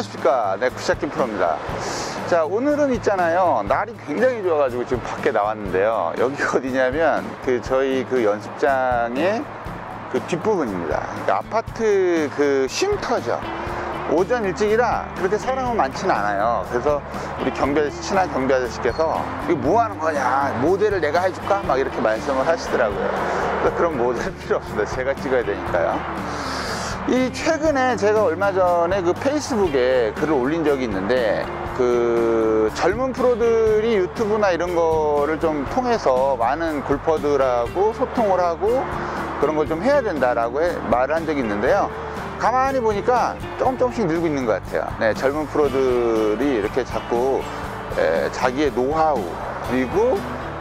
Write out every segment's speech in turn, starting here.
안녕하십니까. 네, 굿샷김 프로입니다. 자, 오늘은 있잖아요, 날이 굉장히 좋아가지고 지금 밖에 나왔는데요. 여기가 어디냐면 저희 연습장의 뒷부분입니다. 그러니까 아파트 쉼터죠. 오전 일찍이라 그렇게 사람은 많지는 않아요. 그래서 우리 친한 경비 아저씨께서 이거 뭐 하는 거냐, 모델을 내가 해줄까? 막 이렇게 말씀을 하시더라고요. 그래서 그런 모델 필요 없습니다. 제가 찍어야 되니까요. 최근에 제가 얼마 전에 페이스북에 글을 올린 적이 있는데, 젊은 프로들이 유튜브나 이런 거를 좀 통해서 많은 골퍼들하고 소통을 하고 그런 걸 좀 해야 된다라고 말을 한 적이 있는데요. 가만히 보니까 조금씩 늘고 있는 것 같아요. 네, 젊은 프로들이 이렇게 자꾸 자기의 노하우 그리고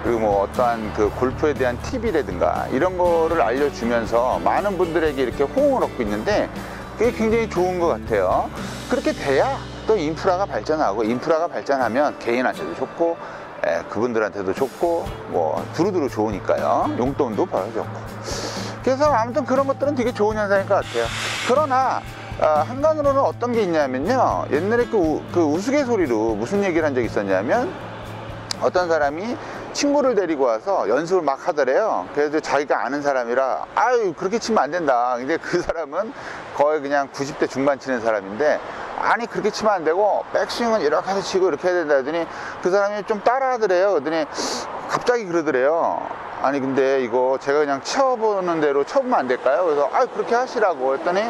뭐 어떠한 골프에 대한 팁이라든가 이런 거를 알려주면서 많은 분들에게 이렇게 호응을 얻고 있는데, 그게 굉장히 좋은 것 같아요. 그렇게 돼야 또 인프라가 발전하고, 인프라가 발전하면 개인한테도 좋고 그분들한테도 좋고 뭐 두루두루 좋으니까요. 용돈도 벌어졌고. 그래서 아무튼 그런 것들은 되게 좋은 현상일 것 같아요. 그러나 한간으로는 어떤 게 있냐면요, 옛날에 우스갯소리로 무슨 얘기를 한 적이 있었냐면, 어떤 사람이 친구를 데리고 와서 연습을 막 하더래요. 그래서 자기가 아는 사람이라 아유 그렇게 치면 안 된다. 근데 그 사람은 거의 그냥 90대 중반 치는 사람인데, 아니 그렇게 치면 안 되고 백스윙은 이렇게 해서 치고 이렇게 해야 된다 하더니 그 사람이 좀 따라 하더래요. 그러더니 갑자기 그러더래요. 아니 근데 이거 제가 그냥 쳐보는 대로 쳐보면 안 될까요? 그래서 아 그렇게 하시라고 했더니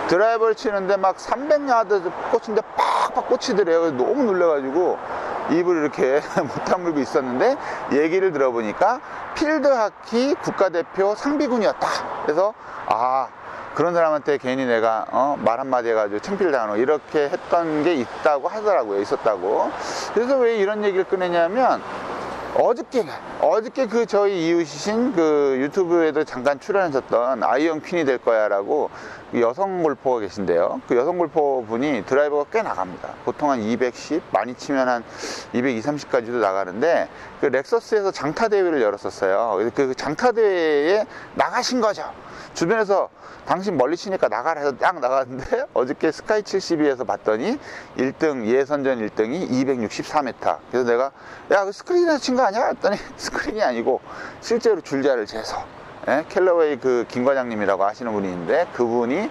드라이버를 치는데 막 300야드 꽂힌데 팍팍 꽂히더래요. 너무 놀라가지고 입을 이렇게 못 다물고 있었는데, 얘기를 들어보니까 필드하키 국가대표 상비군이었다. 그래서 그런 사람한테 괜히 내가 말 한마디 해가지고 창피를 당하고 이렇게 했던 게 있었다고. 그래서 왜 이런 얘기를 꺼내냐면, 어저께 저희 이웃이신 유튜브에도 잠깐 출연하셨던 아이언 퀸이 될 거야 라고 여성 골퍼가 계신데요. 그 여성 골퍼 분이 드라이버가 꽤 나갑니다. 보통 한 210, 많이 치면 한 220, 30까지도 나가는데, 렉서스에서 장타대회를 열었었어요. 그 장타대회에 나가신 거죠. 주변에서 당신 멀리 치니까 나가라 해서 딱 나갔는데, 어저께 스카이 72에서 봤더니 1등, 예선전 1등이 264m. 그래서 내가 야, 그 스크린에서 친 거 아니야? 했더니 스크린이 아니고 실제로 줄자를 재서, 캘러웨이 김 과장님이라고 아시는 분이 있는데, 그분이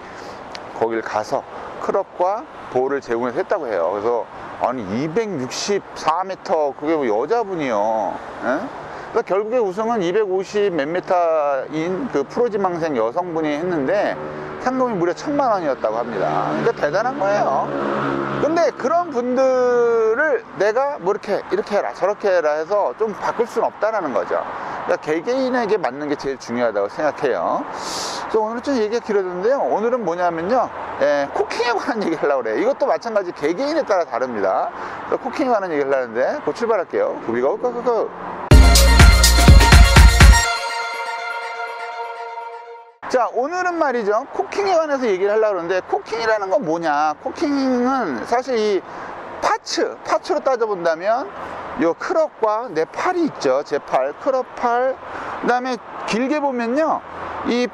거길 가서 클럽과 볼을 제공해서 했다고 해요. 그래서 아니 264m, 그게 뭐 여자분이요. 그러니까 결국에 우승은 250 몇 미터인 프로지망생 여성분이 했는데 상금이 무려 1000만 원이었다고 합니다. 그러니까 대단한 거예요. 근데 그런 분들을 내가 뭐 이렇게 해라 저렇게 해라 해서 좀 바꿀 수는 없다라는 거죠. 그러니까 개개인에게 맞는 게 제일 중요하다고 생각해요. 그래서 오늘은 좀 얘기가 길어졌는데요. 오늘은 뭐냐면요, 코킹에 관한 얘기를 하려고 그래요. 이것도 마찬가지 개개인에 따라 다릅니다. 코킹에 관한 얘기를 하려는데 출발할게요. 고고. 자, 오늘은 말이죠, 코킹에 관해서 얘기를 하려고 그러는데, 코킹이라는 건 뭐냐? 코킹은 사실 이 파츠로 따져본다면 요 클럽과 내 팔이 있죠. 제 팔, 클럽 팔, 그 다음에 길게 보면요, 이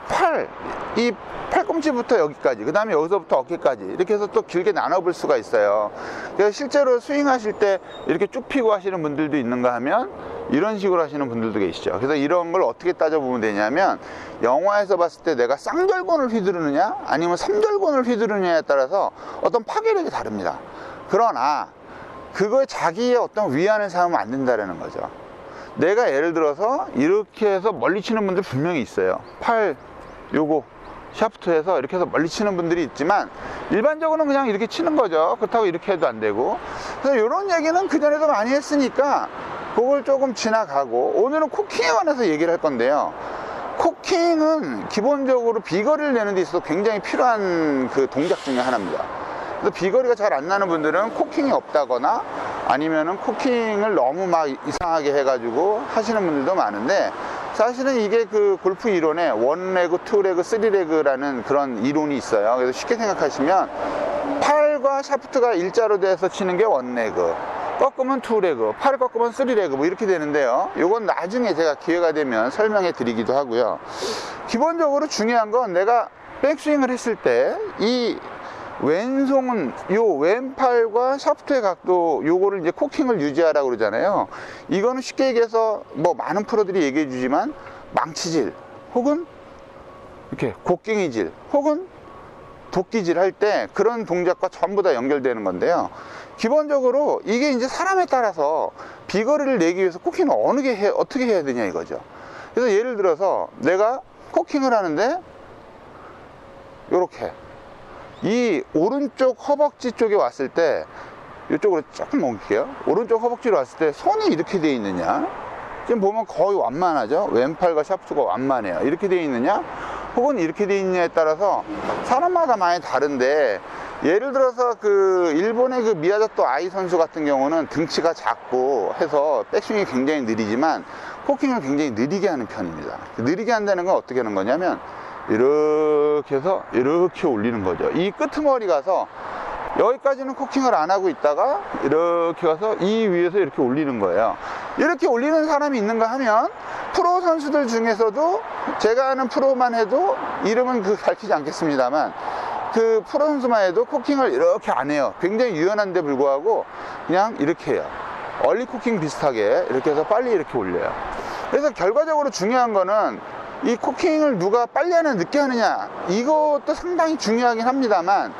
팔꿈치부터 여기까지, 그 다음에 여기서부터 어깨까지 이렇게 해서 또 길게 나눠볼 수가 있어요. 그래서 실제로 스윙하실 때 이렇게 쭉 피고 하시는 분들도 있는가 하면 이런 식으로 하시는 분들도 계시죠. 그래서 이런 걸 어떻게 따져보면 되냐면, 영화에서 봤을 때 내가 쌍절곤을 휘두르느냐 아니면 삼절곤을 휘두르느냐에 따라서 어떤 파괴력이 다릅니다. 그러나 그거에 자기의 어떤 위안을 삼으면 안 된다는 거죠. 내가 예를 들어서 이렇게 해서 멀리 치는 분들 분명히 있어요. 팔 요거 샤프트에서 이렇게 해서 멀리 치는 분들이 있지만, 일반적으로는 그냥 이렇게 치는 거죠. 그렇다고 이렇게 해도 안 되고. 그래서 이런 얘기는 그전에도 많이 했으니까 그걸 조금 지나가고, 오늘은 코킹에 관해서 얘기를 할 건데요. 코킹은 기본적으로 비거리를 내는 데 있어서 굉장히 필요한 동작 중에 하나입니다. 그래서 비거리가 잘 안 나는 분들은 코킹이 없다거나 아니면은 코킹을 너무 막 이상하게 해가지고 하시는 분들도 많은데, 사실은 이게 골프 이론에 원레그, 투레그, 쓰리레그라는 그런 이론이 있어요. 그래서 쉽게 생각하시면 팔과 샤프트가 일자로 돼서 치는 게 원레그, 꺾으면 투레그, 팔을 꺾으면 쓰리레그, 뭐 이렇게 되는데요. 요건 나중에 제가 기회가 되면 설명해 드리기도 하고요. 기본적으로 중요한 건, 내가 백스윙을 했을 때 이 왼손은 요 왼팔과 샤프트의 각도 요거를 이제 코킹을 유지하라고 그러잖아요. 이거는 쉽게 얘기해서 뭐 많은 프로들이 얘기해 주지만 망치질 혹은 이렇게 곡괭이질 혹은 도끼질 할 때 그런 동작과 전부 다 연결되는 건데요. 기본적으로 이게 이제 사람에 따라서 비거리를 내기 위해서 코킹을 어떻게 해야 되냐 이거죠. 그래서 예를 들어서 내가 코킹을 하는데 요렇게 이 오른쪽 허벅지 쪽에 왔을 때 이쪽으로 조금 옮길게요. 오른쪽 허벅지로 왔을 때 손이 이렇게 돼 있느냐, 지금 보면 거의 완만하죠. 왼팔과 샤프트가 완만해요. 이렇게 돼 있느냐 혹은 이렇게 돼 있느냐에 따라서 사람마다 많이 다른데, 예를 들어서 그 일본의 그 미야자토 아이 선수 같은 경우는 등치가 작고 해서 백스윙이 굉장히 느리지만 코킹을 굉장히 느리게 하는 편입니다. 느리게 한다는 건 어떻게 하는 거냐면 이렇게 해서 이렇게 올리는 거죠. 이 끄트머리 가서 여기까지는 코킹을 안 하고 있다가 이렇게 가서 이 위에서 이렇게 올리는 거예요. 이렇게 올리는 사람이 있는가 하면 프로 선수들 중에서도 제가 아는 프로만 해도 이름은 밝히지 않겠습니다만 그 프로 선수만 해도 코킹을 이렇게 안 해요. 굉장히 유연한데 불구하고 그냥 이렇게 해요. 얼리 코킹 비슷하게 이렇게 해서 빨리 이렇게 올려요. 그래서 결과적으로 중요한 거는 이 코킹을 누가 빨리 하냐 늦게 하느냐 이것도 상당히 중요하긴 합니다만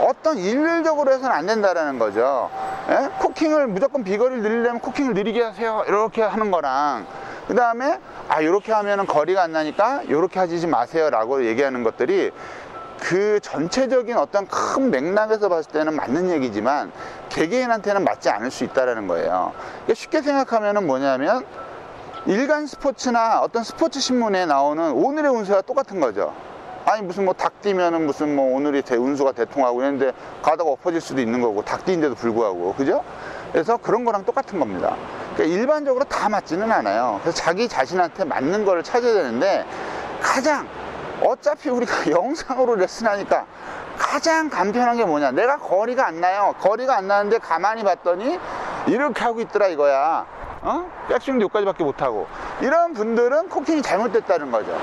어떤 일률적으로 해서는 안 된다라는 거죠. 예? 코킹을 무조건 비거리를 늘리려면 코킹을 느리게 하세요 이렇게 하는 거랑, 그 다음에 이렇게 하면은 거리가 안 나니까 이렇게 하지 마세요 라고 얘기하는 것들이 그 전체적인 어떤 큰 맥락에서 봤을 때는 맞는 얘기지만 개개인한테는 맞지 않을 수 있다는 거예요. 그러니까 쉽게 생각하면은 뭐냐면 일간 스포츠나 어떤 스포츠 신문에 나오는 오늘의 운수와 똑같은 거죠. 아니 무슨 뭐 닭 뛰면은 무슨 뭐 오늘이 운수가 대통하고 했는데 가다가 엎어질 수도 있는 거고 닭 뛰는데도 불구하고, 그죠? 그래서 그런 거랑 똑같은 겁니다. 그러니까 일반적으로 다 맞지는 않아요. 그래서 자기 자신한테 맞는 거를 찾아야 되는데, 가장 어차피 우리가 영상으로 레슨하니까 가장 간편한 게 뭐냐, 내가 거리가 안 나요. 거리가 안 나는데 가만히 봤더니 이렇게 하고 있더라 이거야. 백스윙도 여기까지밖에 못하고, 이런 분들은 코킹이 잘못됐다는 거죠.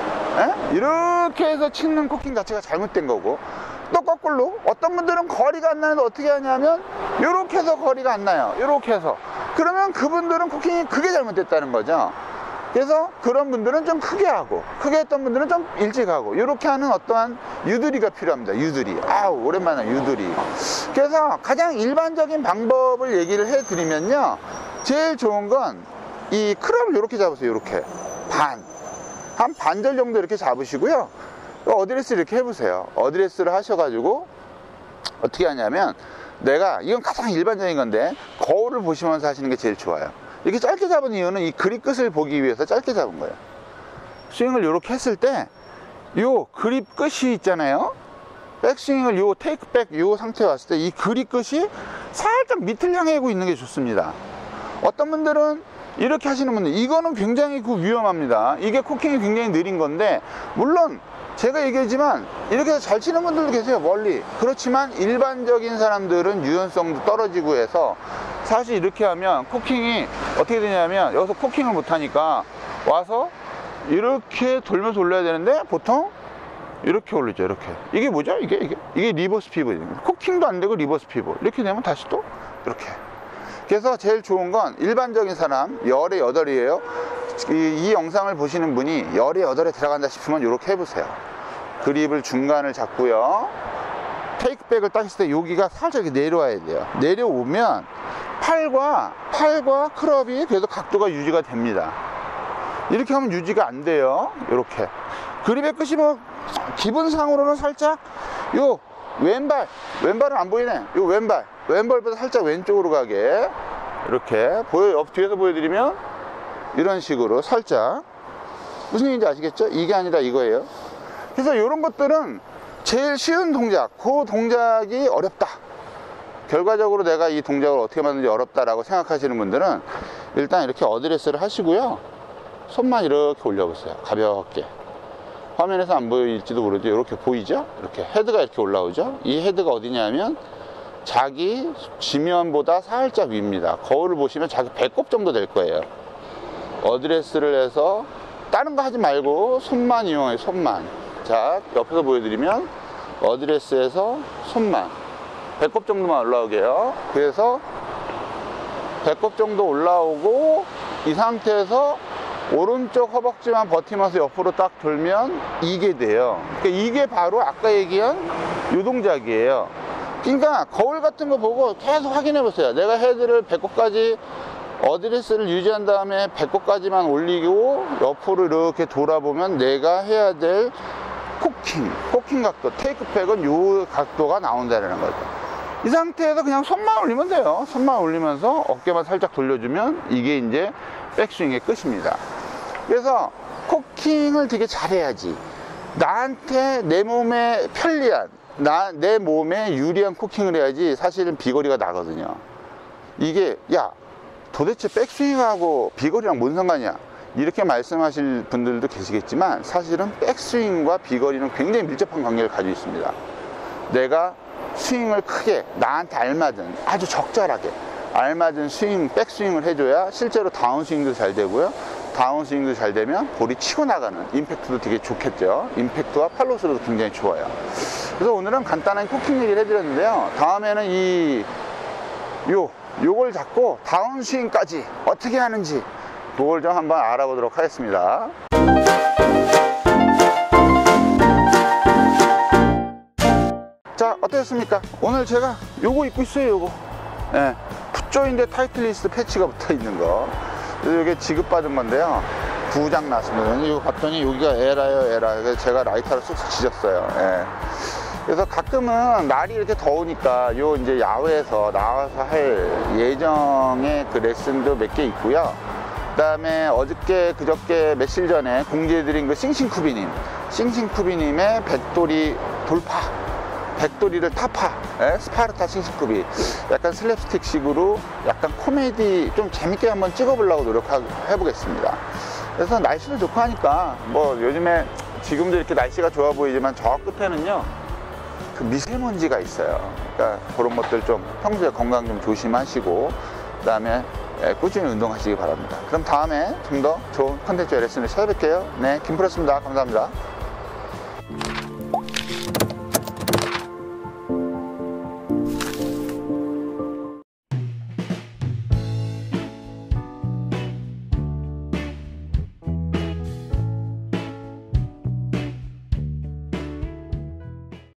이렇게 해서 치는 코킹 자체가 잘못된 거고, 또 거꾸로 어떤 분들은 거리가 안 나는데 어떻게 하냐면 이렇게 해서 거리가 안 나요. 이렇게 해서, 그러면 그분들은 코킹이 그게 잘못됐다는 거죠. 그래서 그런 분들은 좀 크게 하고, 크게 했던 분들은 좀 일찍 하고, 이렇게 하는 어떠한 유두리가 필요합니다. 유두리. 오랜만에 유두리. 그래서 가장 일반적인 방법을 얘기를 해 드리면요, 제일 좋은 건 이 크롭을 이렇게 잡으세요. 이렇게 한 반절 정도 이렇게 잡으시고요, 어드레스 이렇게 해보세요. 어드레스를 하셔가지고 어떻게 하냐면, 내가 이건 가장 일반적인 건데 거울을 보시면서 하시는 게 제일 좋아요. 이렇게 짧게 잡은 이유는 이 그립 끝을 보기 위해서 짧게 잡은 거예요. 스윙을 이렇게 했을 때 요 그립 끝이 있잖아요. 백스윙을 요 테이크백 요 상태에 왔을 때 이 그립 끝이 살짝 밑을 향해 가고 있는 게 좋습니다. 어떤 분들은 이렇게 하시는 분들, 이거는 굉장히 위험합니다. 이게 코킹이 굉장히 느린 건데, 물론 제가 얘기했지만 이렇게 해서 잘 치는 분들도 계세요, 멀리. 그렇지만 일반적인 사람들은 유연성도 떨어지고 해서 사실 이렇게 하면 코킹이 어떻게 되냐면, 여기서 코킹을 못하니까 와서 이렇게 돌면서 올려야 되는데 보통 이렇게 올리죠. 이렇게. 이게 뭐죠? 이게 리버스 피벗입니다. 코킹도 안 되고 리버스 피벗. 이렇게 되면 다시 또 이렇게. 그래서 제일 좋은 건 일반적인 사람 열의 8이에요. 이 영상을 보시는 분이 열의 8에 들어간다 싶으면 이렇게 해보세요. 그립을 중간을 잡고요, 테이크백을 딱 했을 때 여기가 살짝 이렇게 내려와야 돼요. 내려오면 팔과 클럽이 그래도 각도가 유지가 됩니다. 이렇게 하면 유지가 안 돼요. 이렇게 그립의 끝이 뭐 기분상으로는 살짝 요 왼발은 안 보이네. 요 왼발보다 살짝 왼쪽으로 가게 이렇게 뒤에서 보여드리면 이런 식으로 살짝, 무슨 얘기인지 아시겠죠? 이게 아니라 이거예요. 그래서 이런 것들은 제일 쉬운 동작, 그 동작이 어렵다, 결과적으로 내가 이 동작을 어떻게 만드는지 어렵다라고 생각하시는 분들은 일단 이렇게 어드레스를 하시고요, 손만 이렇게 올려보세요. 가볍게. 화면에서 안 보일지도 모르죠. 이렇게 보이죠? 이렇게 헤드가 이렇게 올라오죠. 이 헤드가 어디냐면 자기 지면보다 살짝 위입니다. 거울을 보시면 자기 배꼽 정도 될 거예요. 어드레스를 해서 다른 거 하지 말고 손만 이용해요. 손만. 자, 옆에서 보여드리면 어드레스에서 손만 배꼽 정도만 올라오게요. 그래서 배꼽 정도 올라오고 이 상태에서 오른쪽 허벅지만 버티면서 옆으로 딱 돌면 이게 돼요. 그러니까 이게 바로 아까 얘기한 요 동작이에요. 그러니까 거울 같은 거 보고 계속 확인해 보세요. 내가 헤드를 배꼽까지 어드레스를 유지한 다음에 배꼽까지만 올리고 옆으로 이렇게 돌아보면 내가 해야 될 코킹 각도, 테이크백은 요 각도가 나온다는 거죠. 이 상태에서 그냥 손만 올리면 돼요. 손만 올리면서 어깨만 살짝 돌려주면 이게 이제 백스윙의 끝입니다. 그래서 코킹을 되게 잘해야지 나한테 내 몸에 편리한 내 몸에 유리한 코킹을 해야지 사실은 비거리가 나거든요. 이게 야 도대체 백스윙하고 비거리랑 뭔 상관이야 이렇게 말씀하실 분들도 계시겠지만 사실은 백스윙과 비거리는 굉장히 밀접한 관계를 가지고 있습니다. 내가 스윙을 크게 나한테 알맞은 아주 적절하게 알맞은 스윙, 백스윙을 해줘야 실제로 다운스윙도 잘 되고요. 다운스윙도 잘 되면 볼이 치고 나가는 임팩트도 되게 좋겠죠. 임팩트와 팔로스로도 굉장히 좋아요. 그래서 오늘은 간단한 코킹 얘기를 해드렸는데요. 다음에는 요걸 잡고 다운스윙까지 어떻게 하는지 그걸 좀 한번 알아보도록 하겠습니다. 자, 어땠습니까? 오늘 제가 요거 입고 있어요. 요거 풋조인데 타이틀리스트 패치가 붙어 있는 거. 그래서 이게 지급받은 건데요. 2장 났습니다. 이거 봤더니 여기가 에라요. 그래서 제가 라이터를 쑥쑥 지졌어요. 그래서 가끔은 날이 이렇게 더우니까 요 이제 야외에서 나와서 할 예정의 그 레슨도 몇 개 있고요. 그 다음에 어저께 그저께 며칠 전에 공지해드린 그 싱싱쿠비님의 백돌이 돌파, 백돌이를 타파, 스파르타 싱싱쿠비, 약간 슬랩스틱 식으로 약간 코미디 좀 재밌게 한번 찍어보려고 노력해보겠습니다. 그래서 날씨도 좋고 하니까 뭐 요즘에 지금도 이렇게 날씨가 좋아 보이지만 저 끝에는요 그 미세먼지가 있어요. 그러니까 그런 것들 좀 평소에 건강 좀 조심하시고 그 다음에 꾸준히 운동하시기 바랍니다. 그럼 다음에 좀 더 좋은 컨텐츠와 레슨을 찾아뵐게요. 네, 김프로였습니다. 감사합니다.